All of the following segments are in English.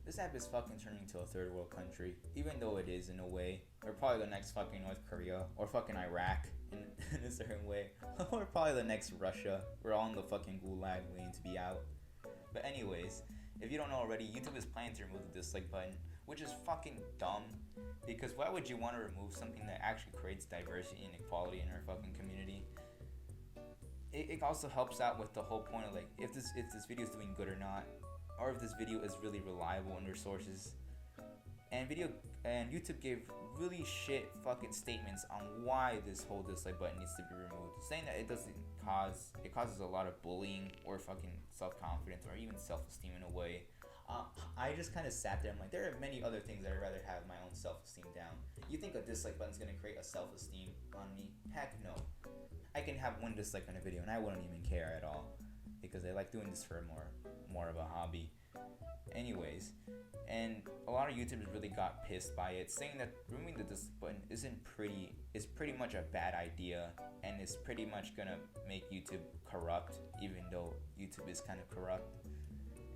this app is fucking turning into a third world country, even though it is in a way. We're probably the next fucking North Korea or fucking Iraq in a certain way. We're probably the next Russia. We're all in the fucking gulag waiting to be out. But anyways, if you don't know already, YouTube is planning to remove the dislike button, which is fucking dumb. Because why would you want to remove something that actually creates diversity and equality in our fucking community? It also helps out with the whole point of like if this video is doing good or not, or if this video is really reliable in their sources. And YouTube gave really shit fucking statements on why this whole dislike button needs to be removed, saying that it causes a lot of bullying or fucking self-confidence or even self-esteem in a way. I just kind of sat there. I'm like, there are many other things that I'd rather have my own self-esteem down. You think a dislike button is gonna create a self-esteem on me? Heck no. I can have one dislike on a video and I wouldn't even care at all because I like doing this for more of a hobby. Anyways, and a lot of YouTubers really got pissed by it, saying that removing the dislike button is pretty much a bad idea and it's pretty much gonna make YouTube corrupt, even though YouTube is kind of corrupt.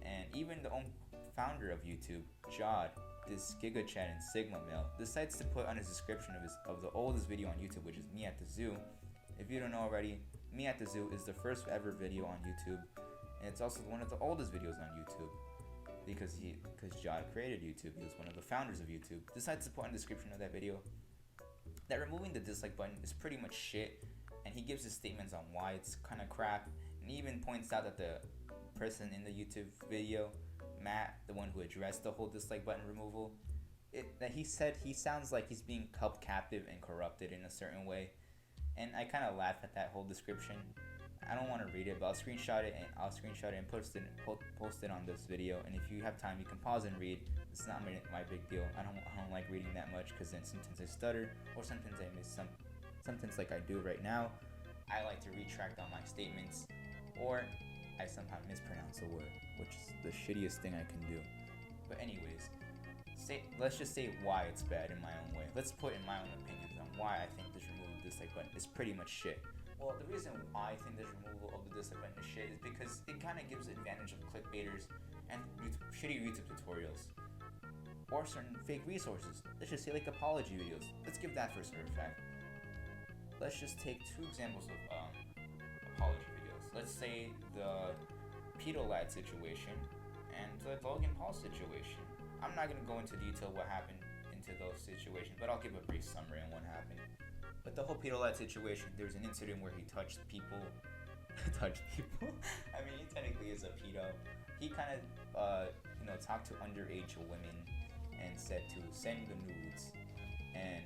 And even the own founder of YouTube, Jod, this Giga Chad and Sigma male, decides to put on his description of the oldest video on YouTube, which is me at the zoo. If you don't know already, me at the zoo is the first ever video on YouTube, and it's also one of the oldest videos on YouTube. Because Jod created YouTube, he was one of the founders of YouTube. Decides to put in the description of that video that removing the dislike button is pretty much shit, and he gives his statements on why it's kind of crap, and he even points out that the person in the YouTube video, Matt, the one who addressed the whole dislike button removal, that he said he sounds like he's being held captive and corrupted in a certain way, and I kind of laugh at that whole description. I don't want to read it, but I'll screenshot it and post it on this video. And if you have time, you can pause and read. It's not my big deal. I don't like reading that much because then sometimes I stutter or sometimes I miss some sentence like I do right now. I like to retract on my statements, or I somehow mispronounce a word, which is the shittiest thing I can do. But anyways, let's just say why it's bad in my own way. Let's put in my own opinions on why I think this removal of dislike button is pretty much shit. Well, the reason why I think this removal of the dislike button is shit is because it kind of gives advantage of clickbaiters and shitty YouTube tutorials or certain fake resources. Let's just say like apology videos. Let's give that for a certain fact. Let's just take two examples of apology videos. Let's say the Pedo Lad situation and the Logan Paul situation. I'm not going to go into detail what happened into those situations, but I'll give a brief summary on what happened. But the whole Pedo Lad situation, there was an incident where he touched people. I mean, he technically is a pedo. He kind of, talked to underage women and said to send the nudes, and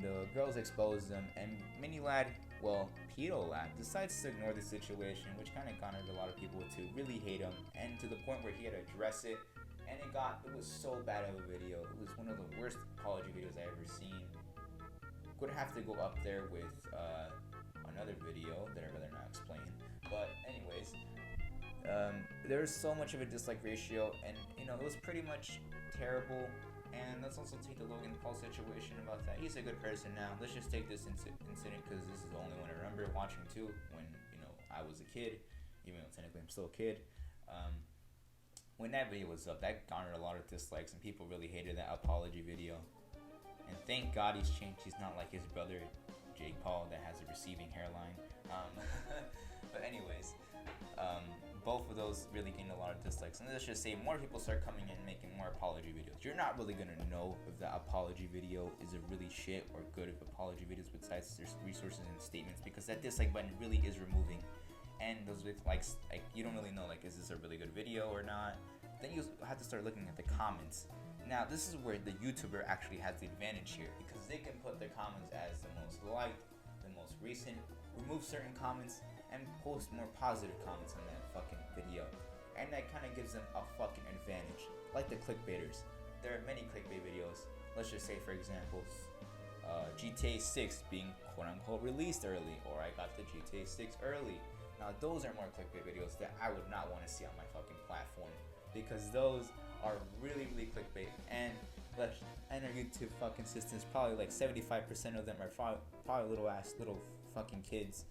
the girls exposed them. And Pedo Lad decides to ignore the situation, which kind of garnered a lot of people to really hate him, and to the point where he had to address it. And it was so bad of a video. It was one of the worst apology videos I ever seen. Would have to go up there with another video that I'd rather not explain. But anyways, there was so much of a dislike ratio, and it was pretty much terrible. And let's also take the Logan Paul situation about that. He's a good person now. Let's just take this incident because this is the only one I remember watching too when I was a kid, even though technically I'm still a kid. When that video was up, that garnered a lot of dislikes, and people really hated that apology video. And thank God he's changed. He's not like his brother, Jake Paul, that has a receding hairline. But anyways, both of those really gained a lot of dislikes. And let's just say more people start coming in and making more apology videos. You're not really going to know if the apology video is a really shit or good of apology videos besides there's resources and statements, because that dislike button really is removing. And those with likes, you don't really know, is this a really good video or not? Then you have to start looking at the comments. Now, this is where the YouTuber actually has the advantage here, because they can put their comments as the most liked, the most recent, remove certain comments, and post more positive comments on that fucking video. And that kind of gives them a fucking advantage. Like the clickbaiters. There are many clickbait videos. Let's just say, for example, GTA 6 being quote-unquote released early, or I got the GTA 6 early. Now, those are more clickbait videos that I would not want to see on my fucking platform, because those are really, really clickbait, and our YouTube fucking systems, probably like 75% of them are probably little fucking kids.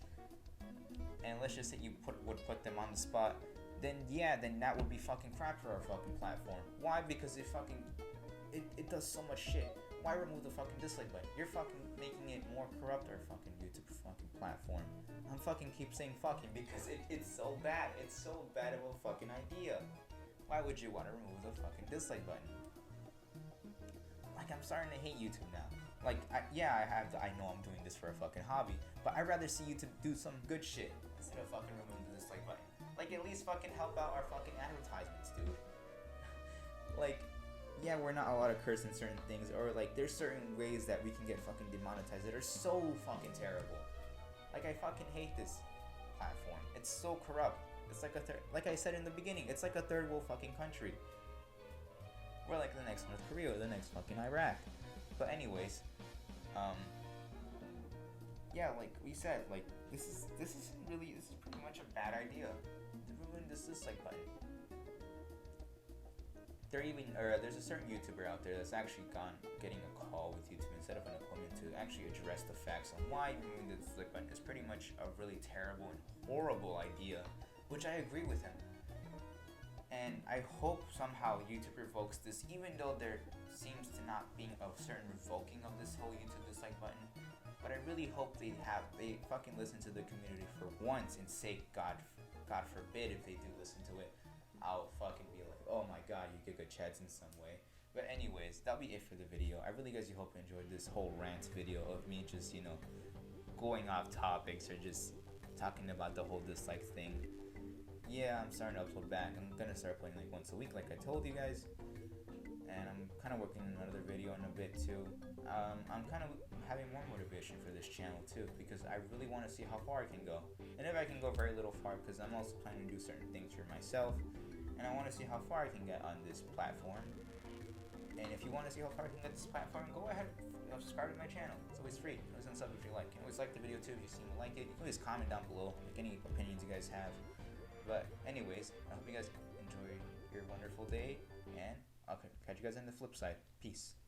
And let's just say you would put them on the spot, then yeah, then that would be fucking crap for our fucking platform. Why? Because it does so much shit. Why remove the fucking dislike button? You're fucking making it more corrupt, our fucking YouTube fucking platform. I'm fucking keep saying fucking because it's so bad. It's so bad of a fucking idea. Why would you want to remove the fucking dislike button? Like, I'm starting to hate YouTube now. Like, I know I'm doing this for a fucking hobby, but I'd rather see YouTube do some good shit instead of fucking removing the dislike button. Like, at least fucking help out our fucking advertisements, dude. Like, yeah, we're not allowed to curse in certain things, or like, there's certain ways that we can get fucking demonetized that are so fucking terrible. Like, I fucking hate this platform. It's so corrupt. It's like like I said in the beginning, it's like a third world fucking country. We're like the next North Korea, the next fucking Iraq. But anyways, yeah, like we said, like this is pretty much a bad idea. To ruin this dislike button. There's a certain YouTuber out there that's actually getting a call with YouTube instead of an appointment to actually address the facts on why removing the dislike button is pretty much a really terrible and horrible idea, which I agree with him. And I hope somehow YouTube revokes this, even though there seems to not being a certain revoking of this whole YouTube dislike button. But I really hope they fucking listen to the community for once and say, God forbid if they do listen to it, I'll fucking be like, oh my god, you Giga Chads in some way. But anyways, that'll be it for the video. I really guys hope you enjoyed this whole rant video of me just, going off topics or just talking about the whole dislike thing. Yeah, I'm starting to upload back. I'm gonna start playing like once a week like I told you guys. And I'm kind of working on another video in a bit too. I'm kind of having more motivation for this channel too, because I really want to see how far I can go. And if I can go very little far, because I'm also planning to do certain things for myself. And I want to see how far I can get on this platform. And if you want to see how far I can get this platform, go ahead and subscribe to my channel. It's always free. Always on sub if you like. You can always like the video too if you seem to like it. You can always comment down below, like any opinions you guys have. But anyways, I hope you guys enjoy your wonderful day, and I'll catch you guys on the flip side. Peace.